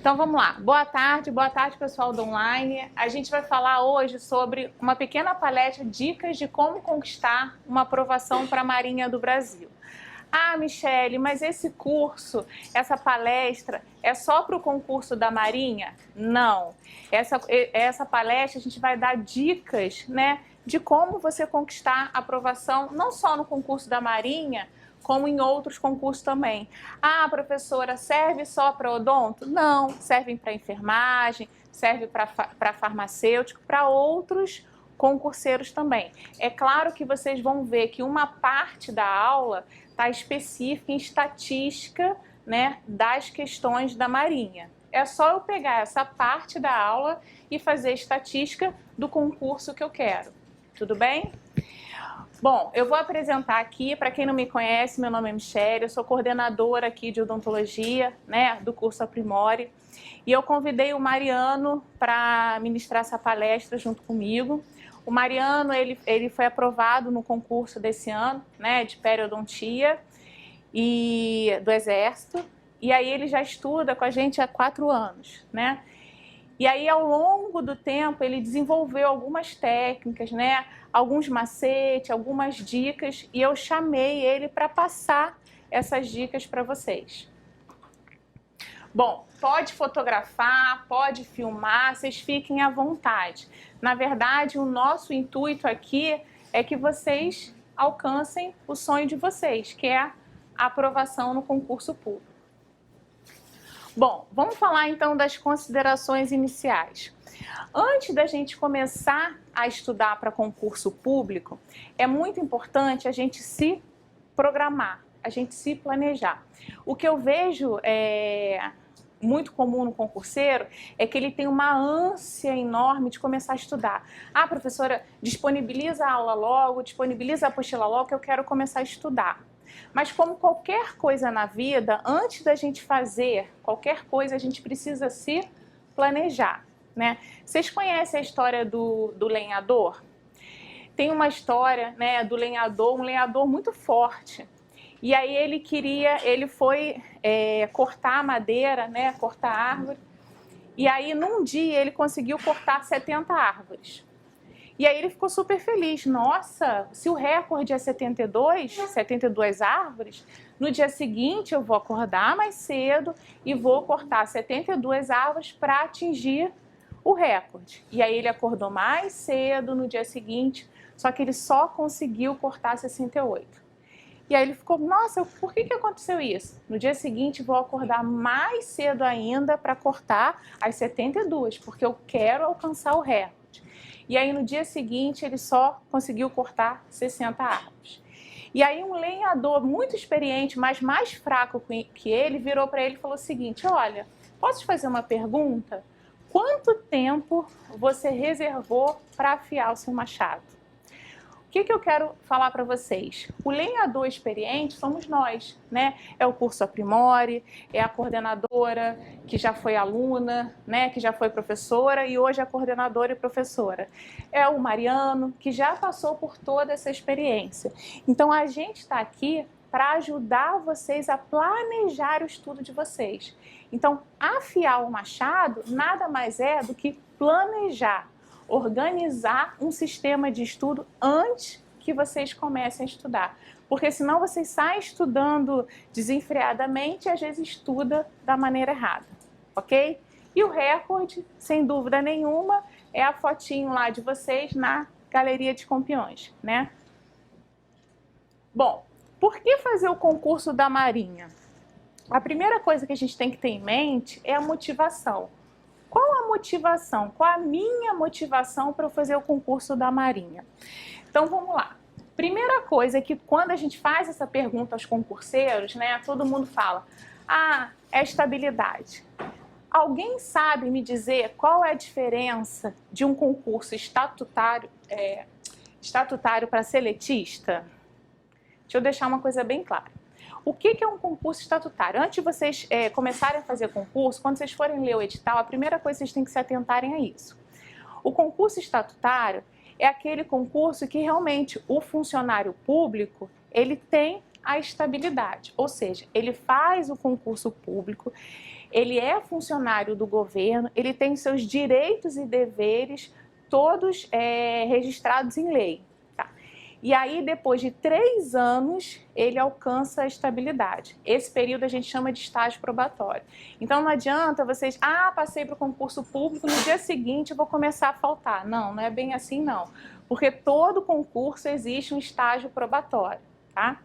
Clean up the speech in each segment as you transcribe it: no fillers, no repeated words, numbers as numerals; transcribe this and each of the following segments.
Então vamos lá. Boa tarde pessoal do online. A gente vai falar hoje sobre uma pequena palestra, dicas de como conquistar uma aprovação para a Marinha do Brasil. Ah, Michele, mas esse curso, essa palestra é só para o concurso da Marinha? Não. Essa palestra a gente vai dar dicas, né, de como você conquistar aprovação não só no concurso da Marinha, como em outros concursos também. Ah, professora, serve só para odonto? Não, servem para enfermagem, serve para farmacêutico, para outros concurseiros também. É claro que vocês vão ver que uma parte da aula está específica em estatística, né, das questões da Marinha. É só eu pegar essa parte da aula e fazer estatística do concurso que eu quero. Tudo bem? Bom, eu vou apresentar aqui, para quem não me conhece, meu nome é Michele, eu sou coordenadora aqui de odontologia, né, do curso Aprimore, e eu convidei o Mariano para ministrar essa palestra junto comigo. O Mariano, ele foi aprovado no concurso desse ano, né, de periodontia e do Exército, e aí ele já estuda com a gente há 4 anos, né? E aí, ao longo do tempo, ele desenvolveu algumas técnicas, né? Alguns macetes, algumas dicas, e eu chamei ele para passar essas dicas para vocês. Bom, pode fotografar, pode filmar, vocês fiquem à vontade. Na verdade, o nosso intuito aqui é que vocês alcancem o sonho de vocês, que é a aprovação no concurso público. Bom, vamos falar então das considerações iniciais. Antes da gente começar a estudar para concurso público, é muito importante a gente se programar, a gente se planejar. O que eu vejo muito comum no concurseiro é que ele tem uma ânsia enorme de começar a estudar. Ah, professora, disponibiliza a aula logo, disponibiliza a apostila logo que eu quero começar a estudar. Mas como qualquer coisa na vida, antes da gente fazer qualquer coisa, a gente precisa se planejar, né? Vocês conhecem a história do lenhador? Tem uma história, né, do lenhador, um lenhador muito forte. E aí ele foi cortar madeira, né, cortar árvore. E aí num dia ele conseguiu cortar 70 árvores. E aí ele ficou super feliz. Nossa, se o recorde é 72 árvores, no dia seguinte eu vou acordar mais cedo e vou cortar 72 árvores para atingir o recorde. E aí ele acordou mais cedo no dia seguinte, só que ele só conseguiu cortar 68. E aí ele ficou, nossa, por que aconteceu isso? No dia seguinte vou acordar mais cedo ainda para cortar as 72, porque eu quero alcançar o recorde. E aí no dia seguinte ele só conseguiu cortar 60 árvores. E aí um lenhador muito experiente, mas mais fraco que ele, virou para ele e falou o seguinte, olha, posso te fazer uma pergunta? Quanto tempo você reservou para afiar o seu machado? O que eu quero falar para vocês? O lenhador experiente somos nós, né? É o curso Aprimore, é a coordenadora que já foi aluna, né? Que já foi professora e hoje é coordenadora e professora. É o Mariano, que já passou por toda essa experiência. Então a gente está aqui para ajudar vocês a planejar o estudo de vocês. Então, afiar o machado nada mais é do que planejar, organizar um sistema de estudo antes que vocês comecem a estudar. Porque senão vocês saem estudando desenfreadamente e às vezes estuda da maneira errada, ok? E o recorde, sem dúvida nenhuma, é a fotinho lá de vocês na galeria de campeões, né? Bom, por que fazer o concurso da Marinha? A primeira coisa que a gente tem que ter em mente é a motivação. Qual a motivação? Qual a minha motivação para eu fazer o concurso da Marinha? Então vamos lá. Primeira coisa é que quando a gente faz essa pergunta aos concurseiros, né, todo mundo fala, ah, é estabilidade. Alguém sabe me dizer qual é a diferença de um concurso estatutário para seletista? Deixa eu deixar uma coisa bem clara. O que é um concurso estatutário? Antes de vocês começarem a fazer concurso, quando vocês forem ler o edital, a primeira coisa que vocês têm que se atentarem a isso. O concurso estatutário é aquele concurso que realmente o funcionário público ele tem a estabilidade, ou seja, ele faz o concurso público, ele é funcionário do governo, ele tem seus direitos e deveres todos registrados em lei. Tá? E aí, depois de 3 anos, ele alcança a estabilidade. Esse período a gente chama de estágio probatório. Então, não adianta vocês, passei para o concurso público, no dia seguinte eu vou começar a faltar. Não, não é bem assim não. Porque todo concurso existe um estágio probatório, tá?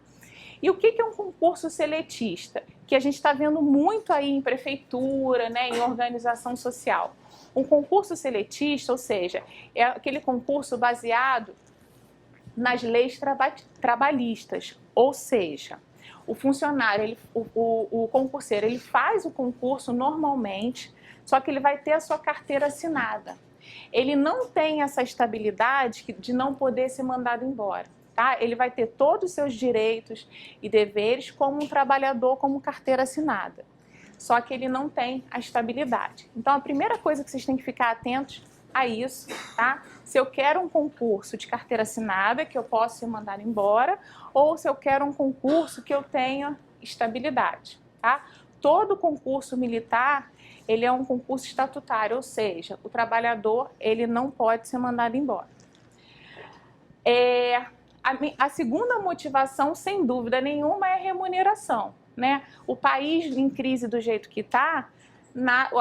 E o que é um concurso seletista? Que a gente está vendo muito aí em prefeitura, né, em organização social. Um concurso seletista, ou seja, é aquele concurso baseado nas leis trabalhistas, ou seja, o funcionário, o concurseiro, ele faz o concurso normalmente, só que ele vai ter a sua carteira assinada. Ele não tem essa estabilidade de não poder ser mandado embora. Tá? Ele vai ter todos os seus direitos e deveres como um trabalhador, como carteira assinada. Só que ele não tem a estabilidade. Então, a primeira coisa que vocês têm que ficar atentos a isso, tá? Se eu quero um concurso de carteira assinada, que eu posso ser mandado embora, ou se eu quero um concurso que eu tenha estabilidade, tá? Todo concurso militar, ele é um concurso estatutário, ou seja, o trabalhador, ele não pode ser mandado embora. A segunda motivação, sem dúvida nenhuma, é a remuneração, né? O país em crise do jeito que está,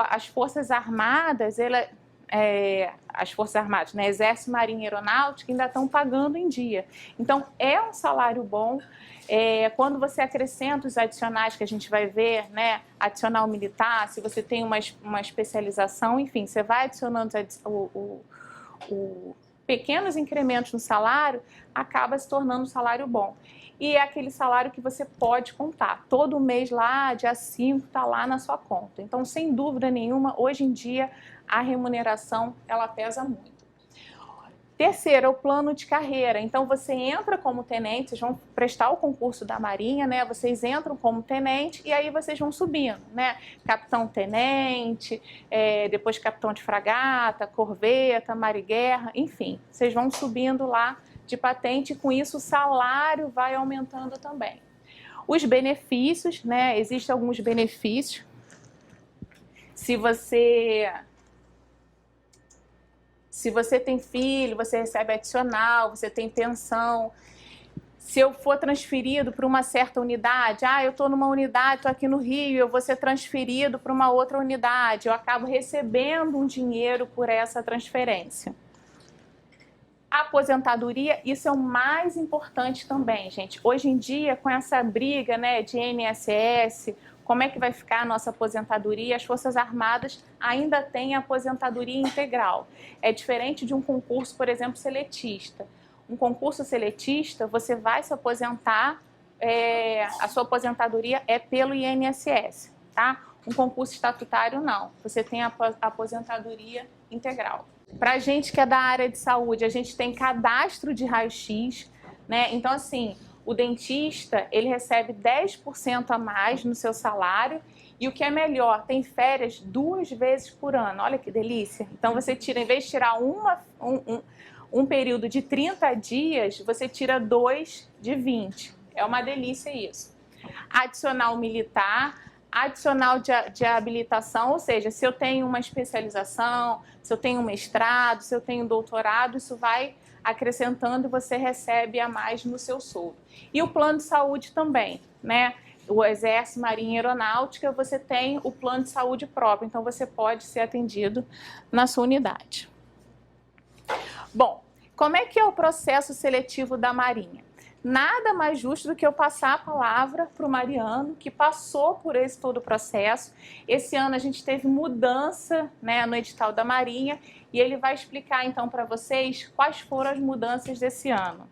as Forças Armadas, as Forças Armadas, né? Exército, Marinha e Aeronáutica ainda estão pagando em dia. Então, é um salário bom. Quando você acrescenta os adicionais que a gente vai ver, né? Adicional militar, se você tem uma especialização, enfim, você vai adicionando pequenos incrementos no salário, acaba se tornando um salário bom. E é aquele salário que você pode contar. Todo mês lá, dia 5, está lá na sua conta. Então, sem dúvida nenhuma, hoje em dia, a remuneração, ela pesa muito. Terceiro, é o plano de carreira. Então, você entra como tenente, vocês vão prestar o concurso da Marinha, né? Vocês entram como tenente e aí vocês vão subindo, né? Capitão-tenente, depois capitão de fragata, corveta, mar-e-guerra, enfim. Vocês vão subindo lá de patente e com isso o salário vai aumentando também. Os benefícios, né? Existem alguns benefícios. Se você tem filho, você recebe adicional, você tem pensão. Se eu for transferido para uma certa unidade, eu estou numa unidade, estou aqui no Rio, eu vou ser transferido para uma outra unidade, eu acabo recebendo um dinheiro por essa transferência. A aposentadoria, isso é o mais importante também, gente. Hoje em dia, com essa briga, né, de INSS, como é que vai ficar a nossa aposentadoria? As Forças Armadas ainda têm a aposentadoria integral. É diferente de um concurso, por exemplo, seletista. Um concurso seletista, você vai se aposentar, a sua aposentadoria é pelo INSS, tá? Um concurso estatutário, não. Você tem a aposentadoria integral. Para a gente que é da área de saúde, a gente tem cadastro de raio-x, né? Então, assim, o dentista, ele recebe 10% a mais no seu salário e o que é melhor, tem férias 2 vezes por ano. Olha que delícia. Então, você tira, em vez de tirar um período de 30 dias, você tira 2 de 20. É uma delícia isso. Adicional militar, adicional de habilitação, ou seja, se eu tenho uma especialização, se eu tenho um mestrado, se eu tenho um doutorado, isso vai acrescentando e você recebe a mais no seu soldo. E o plano de saúde também, né? O Exército, Marinha e Aeronáutica, você tem o plano de saúde próprio, então você pode ser atendido na sua unidade. Bom, como é que é o processo seletivo da Marinha? Nada mais justo do que eu passar a palavra para o Mariano, que passou por esse todo o processo. Esse ano a gente teve mudança, né, no edital da Marinha e ele vai explicar então para vocês quais foram as mudanças desse ano.